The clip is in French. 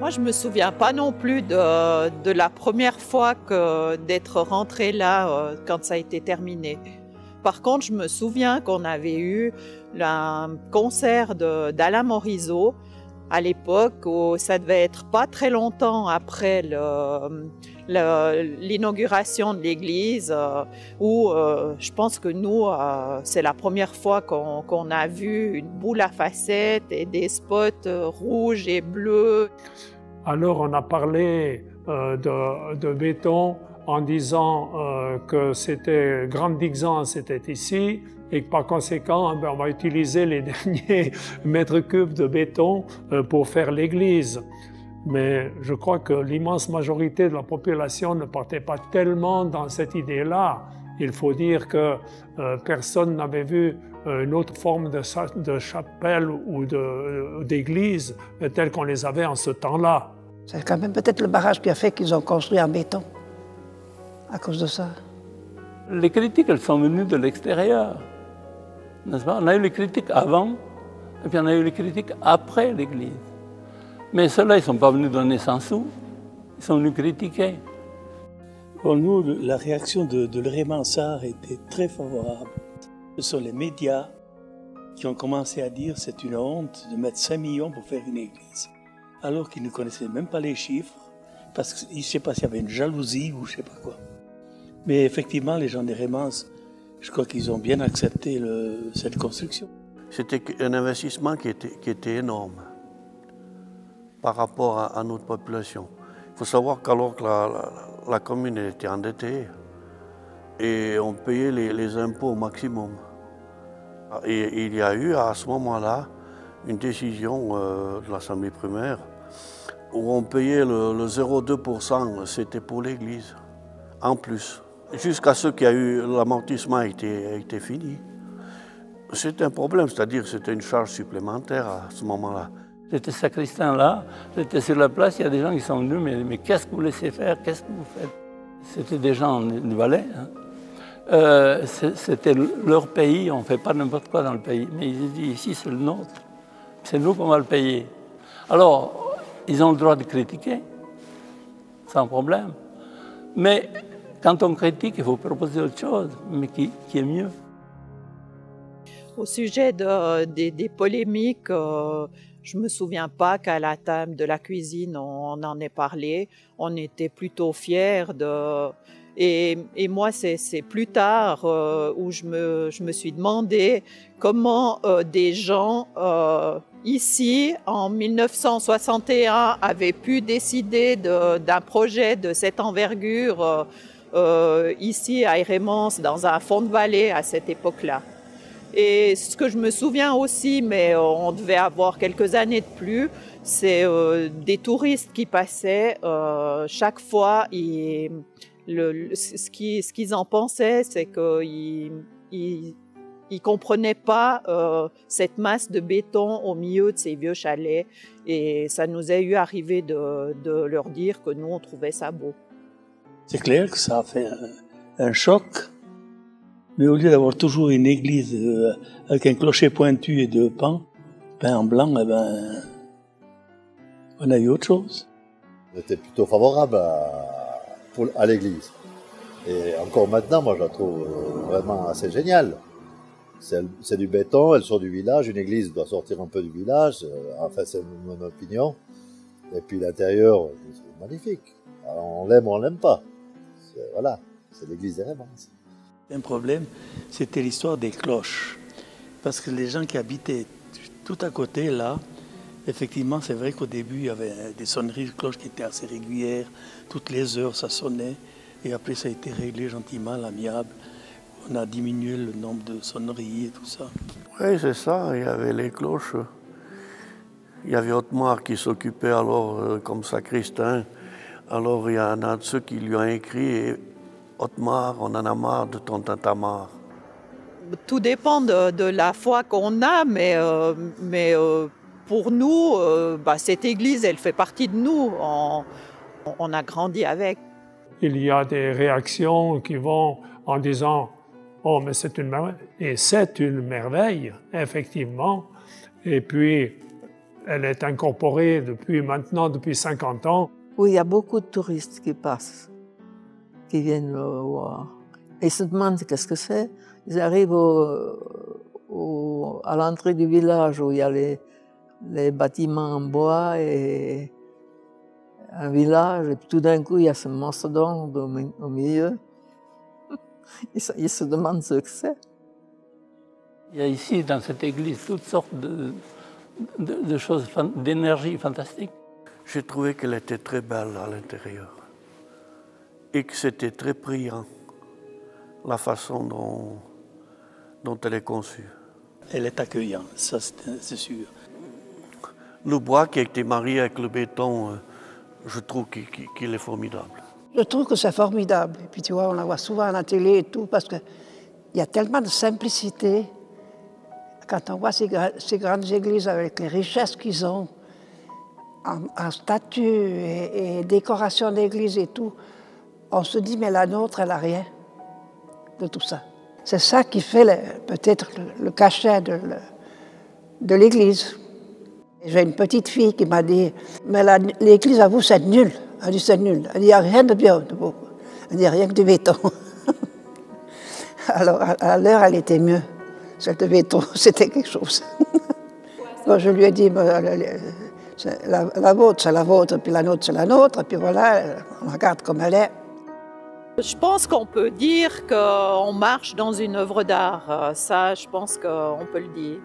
Moi, je me souviens pas non plus de la première fois d'être rentrée là quand ça a été terminé. Par contre, je me souviens qu'on avait eu un concert d'Alain Morisot à l'époque où ça devait être pas très longtemps après l'inauguration de l'église où je pense que nous, c'est la première fois qu'on a vu une boule à facettes et des spots rouges et bleus. Alors on a parlé de béton en disant que c'était Grande Dixent, c'était ici, et que par conséquent, on va utiliser les derniers mètres cubes de béton pour faire l'église. Mais je crois que l'immense majorité de la population ne partait pas tellement dans cette idée-là. Il faut dire que personne n'avait vu une autre forme de chapelle ou d'église telle qu'on les avait en ce temps-là. C'est quand même peut-être le barrage qui a fait qu'ils ont construit en béton, à cause de ça. Les critiques, elles sont venues de l'extérieur, n'est-ce pas? On a eu les critiques avant, et puis on a eu les critiques après l'église. Mais ceux-là, ils ne sont pas venus donner 100 sous, ils sont venus critiquer. Pour nous, la réaction de Léry Mansart était très favorable. Ce sont les médias qui ont commencé à dire que c'est une honte de mettre 5 millions pour faire une église. Alors qu'ils ne connaissaient même pas les chiffres, parce que je ne sais pas s'il y avait une jalousie ou je ne sais pas quoi. Mais effectivement, les gens des Rémans, je crois qu'ils ont bien accepté cette construction. C'était un investissement qui était énorme par rapport à notre population. Il faut savoir qu'alors que la commune était endettée et on payait les impôts au maximum. Et il y a eu à ce moment-là une décision de l'Assemblée primaire où on payait le 0,2%, c'était pour l'église, en plus. Jusqu'à ce qu'il y a eu l'amortissement a été fini. C'était un problème, c'est-à-dire que c'était une charge supplémentaire à ce moment-là. J'étais sacristain là, j'étais sur la place, il y a des gens qui sont venus, mais qu'est-ce que vous laissez faire, qu'est-ce que vous faites? C'était des gens du Valais. Hein. C'était leur pays, on ne fait pas n'importe quoi dans le pays. Mais ils ont dit, ici c'est le nôtre, c'est nous qu'on va le payer. Alors, ils ont le droit de critiquer, sans problème. Mais quand on critique, il faut proposer autre chose, mais qui est mieux. Au sujet des polémiques, je ne me souviens pas qu'à la table de la cuisine, on en ait parlé. On était plutôt fiers Et moi, c'est plus tard où je me suis demandé comment des gens ici, en 1961, avaient pu décider d'un projet de cette envergure ici à Hérémence, dans un fond de vallée à cette époque-là. Et ce que je me souviens aussi, mais on devait avoir quelques années de plus, c'est des touristes qui passaient chaque fois. Ce qu'ils en pensaient, c'est qu'ils ne comprenaient pas cette masse de béton au milieu de ces vieux chalets. Et ça nous est arrivé de leur dire que nous, on trouvait ça beau. C'est clair que ça a fait un choc. Mais au lieu d'avoir toujours une église avec un clocher pointu et deux pans, peint en blanc, on a eu autre chose. On était plutôt favorable à l'église. Et encore maintenant, moi je la trouve vraiment assez géniale. C'est du béton, elle sort du village, une église doit sortir un peu du village, enfin c'est mon opinion. Et puis l'intérieur, c'est magnifique. Alors, on l'aime ou on l'aime pas. Voilà, c'est l'église des Rémans. Un problème, c'était l'histoire des cloches. Parce que les gens qui habitaient tout à côté, là, effectivement, c'est vrai qu'au début, il y avait des sonneries de cloches qui étaient assez régulières. Toutes les heures, ça sonnait. Et après, ça a été réglé gentiment, à l'amiable. On a diminué le nombre de sonneries et tout ça. Oui, c'est ça. Il y avait les cloches. Il y avait Otmar qui s'occupait alors comme sacristain. Alors, il y en a ceux qui lui ont écrit Otmar, on en a marre de ton Tamar. Tout dépend de la foi qu'on a, mais pour nous, cette église, elle fait partie de nous. On a grandi avec. Il y a des réactions qui vont en disant « Oh, mais c'est une merveille ». Et c'est une merveille, effectivement. Et puis, Elle est incorporée depuis 50 ans. Oui, il y a beaucoup de touristes qui passent, qui viennent le voir. Et ils se demandent qu'est-ce que c'est. Ils arrivent à l'entrée du village où il y a les bâtiments en bois et un village, et puis tout d'un coup il y a ce mastodonte au milieu. Ils se demandent ce que c'est. Il y a ici, dans cette église, toutes sortes de choses, d'énergie fantastique. J'ai trouvé qu'elle était très belle à l'intérieur et que c'était très brillant, la façon dont elle est conçue. Elle est accueillante, ça c'est sûr. Le bois qui a été marié avec le béton, je trouve qu'il est formidable. Je trouve que c'est formidable. Et puis tu vois, on la voit souvent à la télé et tout, parce qu'il y a tellement de simplicité. Quand on voit ces grandes églises avec les richesses qu'ils ont, en statues et décoration d'église et tout, on se dit, mais la nôtre, elle n'a rien de tout ça. C'est ça qui fait peut-être le cachet de l'église. J'ai une petite fille qui m'a dit, mais l'église à vous, c'est nul. Elle dit, c'est nul. Elle dit, il n'y a rien de bien de beau. Elle dit, rien que du béton. Alors, à l'heure, elle était mieux. Celle de béton, c'était quelque chose. Bon, je lui ai dit, la vôtre, c'est la vôtre, puis la nôtre, c'est la nôtre, puis voilà, on regarde comme elle est. Je pense qu'on peut dire qu'on marche dans une œuvre d'art. Ça, je pense qu'on peut le dire.